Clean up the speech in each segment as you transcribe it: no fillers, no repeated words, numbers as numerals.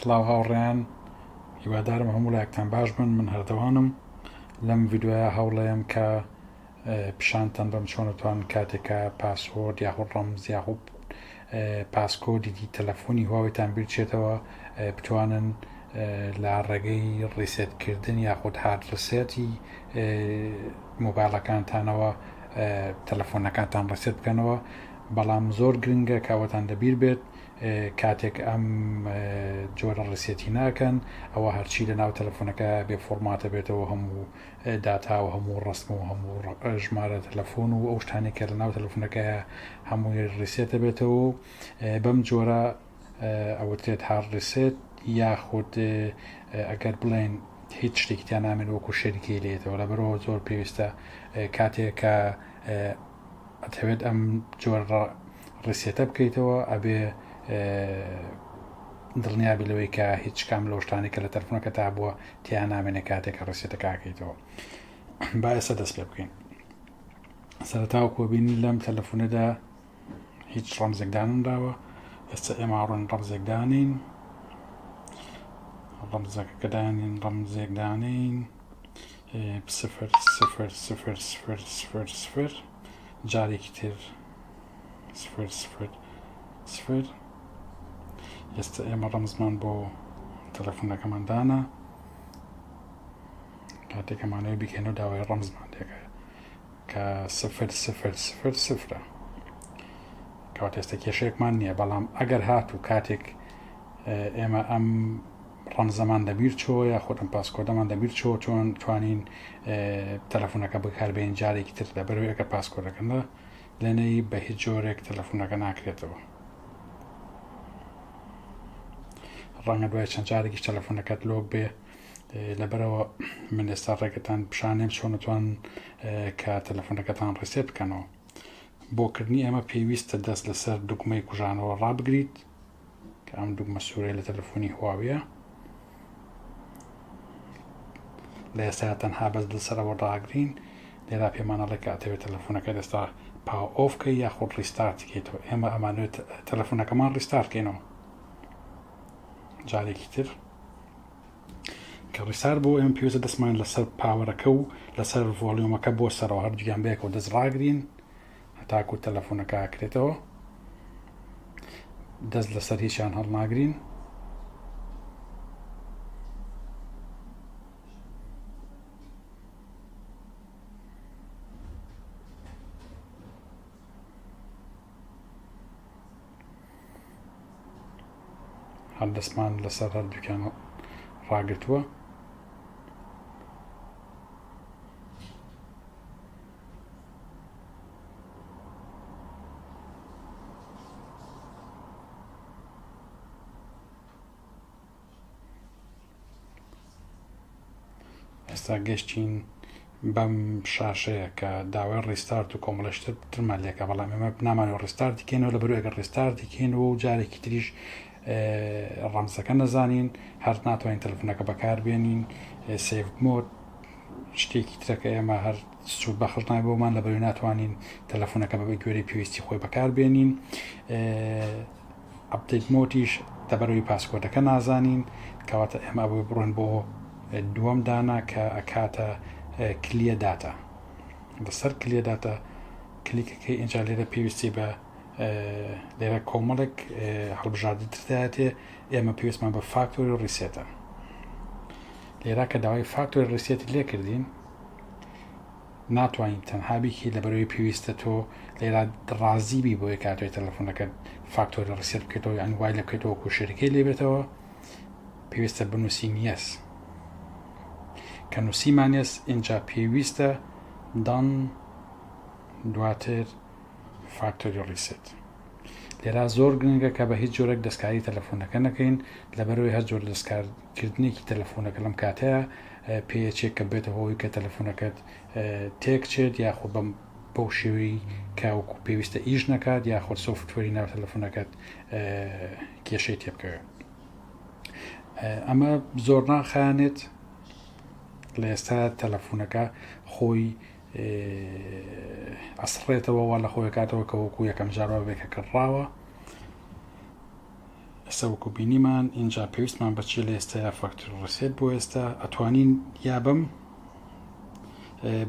سڵاو هاوڕێیان، هیوادارم هەموو لایەکتان باش بن. من هەردەوانم لەم ڤیدۆیە هەوڵەیەم کە پیشانتان بەم چۆنتوان کاتێکە پاسۆرد یاخود ڕەمز یاخود پاسکۆدی تەلەفۆنی هواوێتان بیرچێتەوە بتوانن لە ڕێگەی ڕیسێتکردن یاخود هارد ڕیسێتی مۆبایڵەکانتانەوە تەلەفۆنەکانتان ڕیسێت بکەنەوە. بەڵام زۆر گرنگە کاوەتان دەبیر بێت کاتێک ئەم جۆرە ڕیسێتی ناکەن ئەوە هەرچی لە ناو تەلەفۆنەکە بێ فۆرماتە بێتەوە، هەموو داتا و هەموو ڕستم و هەموو ژمارە تەلەفۆن و ئەو شتانێکە لە ناو تەلەفۆنەکە هەمووی ڕیسێتە بێتەوە. بەم جۆرە ئەوترێت هارد ڕیسێت یاخود ئەگەر بڵێن هیچ شتێکیان نامێن وەکو شەریکی لێتەوە. لەبەرەوە زۆر پێویستە کاتێکە ئەتەوێت ئەم جۆرە ڕیسێتە بکەیتەوە ئەبێ دڵنیابی لەوەی کە هیچ کام لەو شتانی کە لە تەلەفۆنەکە تا بووە تیان نامێنێ کاتێکە ڕیسێتەکەکەیتەوە. با ئێستا دەست پێ بکەین. سەرەتاوە کۆبینی لەم تەلەفۆنەدا هیچ ڕەمزێکدان نراوە. ئێستا ئێمە ڕۆن ڕەمزێکدانین، ڕەمزەکەدانین، ڕەمزێکدانین 0 جارێکی تر 0 ئێستا ئێمە ڕەمزمان بۆ تەلەفۆنەکەماندانە. کاتێکەمانەوە بیکەین و داوای ڕەمزمان دێکە کە 0 کەواتە ئێستا کێشەیەکمان نییە. بەڵام ئەگەر هاتوو کاتێک ئێمە ئەم ڕەمزەمان دەبیر چۆ یاخود ئەم پاسکۆدەمان دەبیر چۆ چۆن توانین تەلەفۆنەکە بەکاربێنین جارێکی تر لەبەرەوەی کە پاسکۆدەکەنە لەنەی بە هیچ جۆرێک تەلەفۆنەکە ناکرێتەوە. ڕەنگە دوای چەند جارێکیش تەلەفۆنەکەت لۆک بێ. لەبەرەوە من ئێستا ڕێگەتان پیشانێم چۆنتوان کە تەلەفۆنەکەتان ڕیسێت بکەنەوە. بۆکردنی ئەمە پێویستە دەست لەسەر دوگمەی کوژانەوە ڕابگریت کە ئەم دوگمە سوورەی لە تەلەفۆنی هواویە. لە ئێستا تەنها بەس لەسەرەوە ڕاگرین. لێرا پێمانەڵێ کە ئەتەوێت تەلەفۆنەکە ئێستا پاو ئۆفکە یاخود ڕیستارت بکەیتەوە. ئێمە ئەمانوێت تەلەفۆنەکەمان ڕیستارت بکەینەوە جارێکی تر. کە ڕیستار بۆ ئێمە پێویستە دەستمان لەسەر پاوەرەکە و لەسەر ڤۆلیۆمەکە بۆ سەرەوە هەردوویان بەیەکەوە دەست ڕاگرین هەتاکو تەلەفۆنەکە ئاکرێتەوە. دەست لەسەر هیچیان هەڵناگرین. هەر دەستمان لەسەر هەردووکیان ڕاگرتووە. ئێستا گەشتین بەم شاشەیە کە داوای ڕیستارت و کۆمەڵەشتر ترمان لێکە. بەڵام ئێمە نامانەوە ڕیستارتی کەینەوە لەبەرەوەی ئەگەر ڕیستارتی کەینەوە و جارێکی تریش ڕەمزەکە نەزانین هەر ناتوانین تەلەفۆنەکە بەکاربێنین. سیڤ مۆد شتێکی ترەکە ئێمە هەر سوود بەخش نای بۆمان لەبەرەوەی ناتوانین تەلەفۆنەکە بە گوێرەی پێویستی خۆی بەکاربێنین. ئەپدەیت مۆدیش لەبەرەوەی پاسکۆدەکە نازانین. کەواتە ئێمە بۆ بڕۆین بۆ دووەم دانا کە ئەکاتە کلیە داتا. لەسەر کلیە داتا کلیکەکەی ئینجا لێرە پێویستی بە لێرە کۆمەڵێک هەڵبژاردی ترایەتێ. ئێمە پێویستمان بە فاکتۆری ڕیسێتە. لێرا کە داوای فاکتۆری ڕیسێتی لێ کردین ناتوانین تەنها بیکی لەبەرەوەی پێویستە تۆ لێرا ڕازیبی بۆی کاتۆی تەلەفۆنەکە فاکتۆری ڕیسێت بکەیتەوە یان وای لە بکەیتەوە کە شەریکەی لێبێتەوە. پێویستە بنووسین یەس. کە نووسیمان یەس ئینجا پێویستە دان دواتر فاکتۆری ڕیسێت. لێرا زۆر گرنگە کە بە هیچ جۆرێک دەستکاری تەلەفۆنەکە نەکەین لەبەرەوەی هەر جۆر دەستکاردکردنێکی تەلەفۆنەکە لەم کاتەیە پێچێک کە بێتە هۆی کە تەلەفۆنەکەت تێکچێت یاخود بەو شێوەی کاوەکو پێویستە ئیش نەکات یاخود سۆفتوەری ناو تەلەفۆنەکەت کێشەی تێ بکەوێت. ئەمە زۆر ناخایەنێت. لە ئێستا تەلەفۆنەکە خۆی ئەسڕێتەوە وا لە خۆی کاتەوە کە وەکو یەکەم جارەوە بێکە کڕاوە. ئێستا وەکو بینیمان اینجا پێویستمان بەچی لە ئێستا فاکتۆر ڕیسێت بۆ ئێستا ئەتوانین یا بەم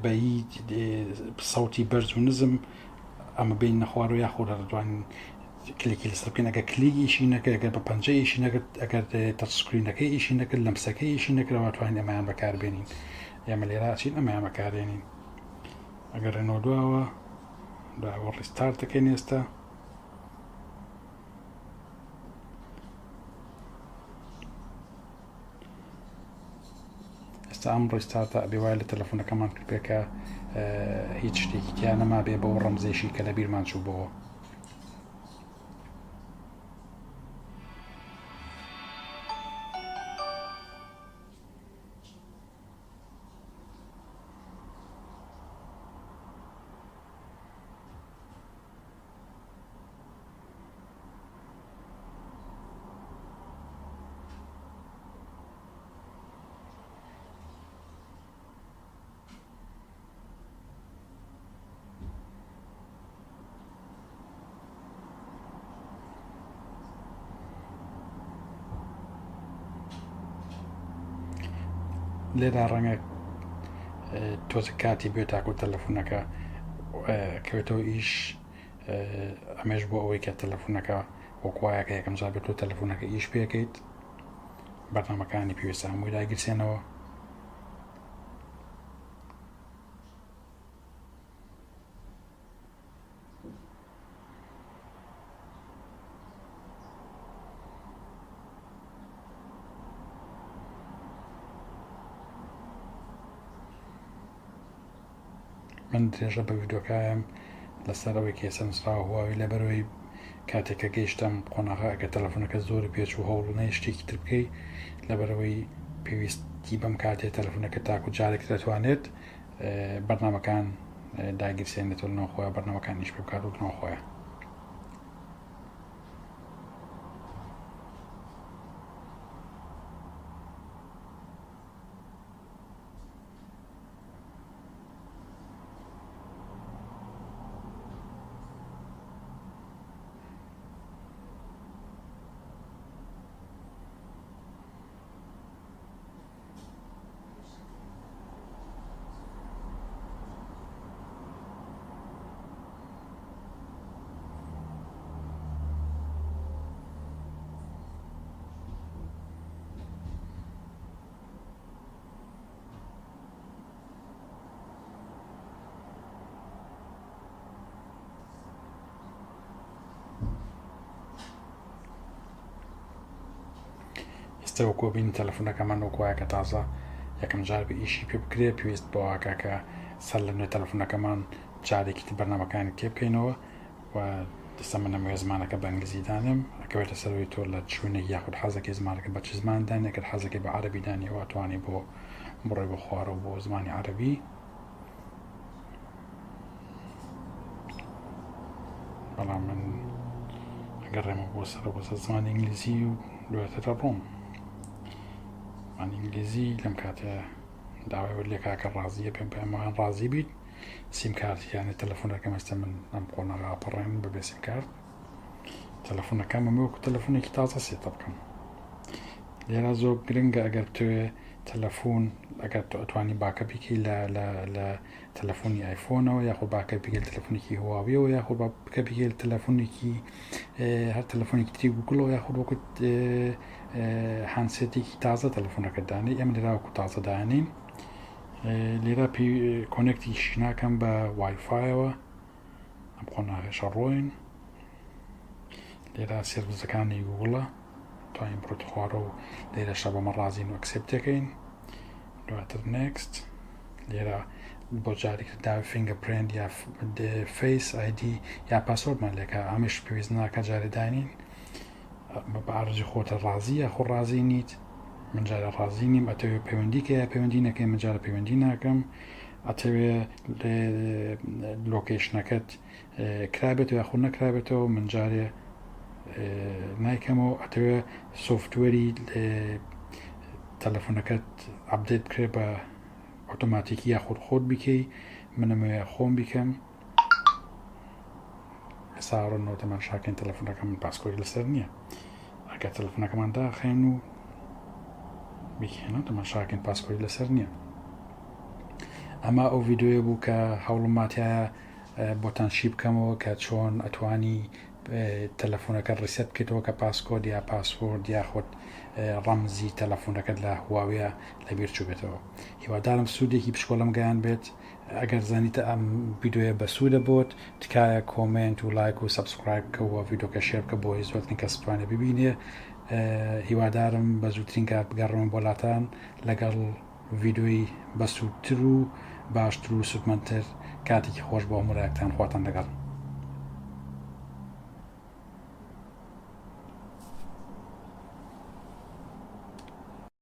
بە سەوتی بەرز و نزم ئەمە بین نەخوار و یاخۆ دەتوانین کلیکی لەسەر بکەین ئەگەر کلیک ئیشی نەکرد ئەگەر بە پەنجە ئیشی نەکرد ئەگەر تەچسکرینەکەی ئیشی نەکرد لەمسەکەی ئیشی نەکردەوە توانین ئەمەیان بەکاربێنین ئێمە لێرە ئاچین ئەمەیان بەکارێنین ئەگەر ڕێنەوە دووەوە داوە ڕیستارت دەکەین ئێستا ئەم ڕیستارتە ئەبێ وایە لە تەلەفۆنەکەمان کرد پێکە هیچ شتێکی تیا نەما بێ بەو ڕەمزێشی کە لە بیرمان چوو بۆەوە لێرا ڕەنگە تۆزە کاتی بێت تاکو تەلەفۆنەکە کەوێتەوە ئیش ئەمەش بۆ ئەوەی کە تەلەفۆنەکە وەکوایە کە یەکەم جار بێت تۆ تەلەفۆنەکە ئیش پێکەیت بەرنامەکانی پێویستە هەمووی داگیرسێنەوە من درێژە بە ڤیدۆکایم لەسەر ئەوەی کێسە نووسراوە هواوی لەبەرەوەی کاتێککە گەیشتم قۆناغا ئەگە تەلەفۆنەکە زۆر پێچ و هەوڵ نەی شتێکی تر بکەی لەبەرەوەی پێویستی بەم کاتێ تەلەفۆنەکە تاکو جارێک دەتوانێت بەرنامەکان داگیرسێنێتەوە ناوخۆیە بەرنامەکان نیش پێ بکات و ناوخۆیە ئێستاوەکۆ بین تەلەفۆنەکەمان وەکوایە کە تازە یەکەم جار بە ئیشی پێ بکرێ پێویست بۆ واکە سەر لە نوێ تەلەفۆنەکەمان جارێکی بەرنامەکانی تێ بکەینەوە و دەستە من نەموێ زمانەکە بە ئەنگلیزی دانم ئەکەوێتە سەرەوەی تۆ لە چوونێک یاخود حەزەکەی زمانەکە بە چ زمان دانێکرد حەزەکەی بە عەرەبی دانیەوە توانی بۆ بڕێ بۆ خوارەوە بۆ زمانی عەرەبی بەڵام من ئەگەڕێمە بۆ سەر بۆ زمانی ئینگلیزی و دواترە ڕوون ئینگلیزی لەم کاتێ داوای لێ کاکە ڕازیە پێم پێمان ڕازی بیت سیم کارتیانە تەلەفۆنەکەم ئێستا من ئەم قۆنەغا پەڕێن بەبێ سیم کارت تەلەفۆنەکەم ئەمەوەکو تەلەفۆنێکی تازە سێتە بکەم لێرە زۆر گرنگە ئەگەر توێ تەلەفۆن ئەگەر ئەتوانی باکە بکەی لە تەلەفۆنی ئایفۆنەوە یاخۆ باکە بگەل تەلەفۆنێکی هواویەوە یاخۆ بکە بگەل تەلەفۆنێکی هەر تەلەفۆنێکی تری گوگڵەوە یاخۆ وەکو هاندسێتێکی تازە تەلەفۆنەکە دانێ ئەم لێرا وەکو تازە دانین لێرە کۆنێکتیشی ناکەم بە وایفایەوە ئەم قۆناغێشە ڕۆین لێرە سێرڤیسەکانی گوگڵە توانین بڕۆیت خوارە و لێرەشە بەمە ڕازین و ئەکسێپتەکەین دواتر نێکست لێرە بۆ جارێک داوای فینگەرپرینت یا فیس ئایدی یا پاسۆردمان لێکە ئەمەش پێویست ناکە جارێ دانین بە ئارزی خۆتە ڕازی یا خۆ ڕازی نیت من جارە ڕازی نیم ئەتەوێ پەیوەندی کە پەیوەندی نەکەی من جارە پەیوەندی ناکەم ئەتەوێ لۆکیشنەکەت کرابێتەوە یا خۆ نەکرابێتەوە من جارێ نایکەمەوە ئەتەوێ سۆفتوەری تەلەفۆنەکەت ئەپدێت بکرێ بە ئۆتۆماتیکی یا خۆت بیکەی منەمەوێ خۆم بیکەم ئێستا ڕۆنەوە تەمان شاکەین تەلەفۆنەکەم من پاسکۆری لەسەر نییە ئەگەر تەلەفۆنەکەمان داخەین و بکەنەوە تەماشاکەین پاسکۆردی لەسەر نییە. ئەمە ئەو ڤیدۆیە بوو کە هەوڵماتیایە بۆتان شی بکەمەوە کە چۆن ئەتوانی تەلەفۆنەکە ڕیسێت بکەیتەوە کە پاسکۆرد یا پاسۆرد یاخود ڕەمزی تەلەفۆنەکەت لە هواویە لەبیر چوو بێتەوە. هیوادارم سوودێکی پشکۆڵم گەیان بێت. ئەگەر زانیتە ئەم ڤیدۆیە بە سوودە بۆت تکایە کۆمنت و لایک و سەبسکرایب بکەوە ڤیدۆکە شێر بکە بۆ زۆرترین کەس بتوانێت ببینێ. هیوادارم بە زووترین کات بگەڕێمە بۆلاتان لەگەڵ ڤیدۆی بە سوودتر و باشتر و سودمەندتر. کاتێکی خۆش بۆ هەموو لایەکتان خواتان لەگەڵ.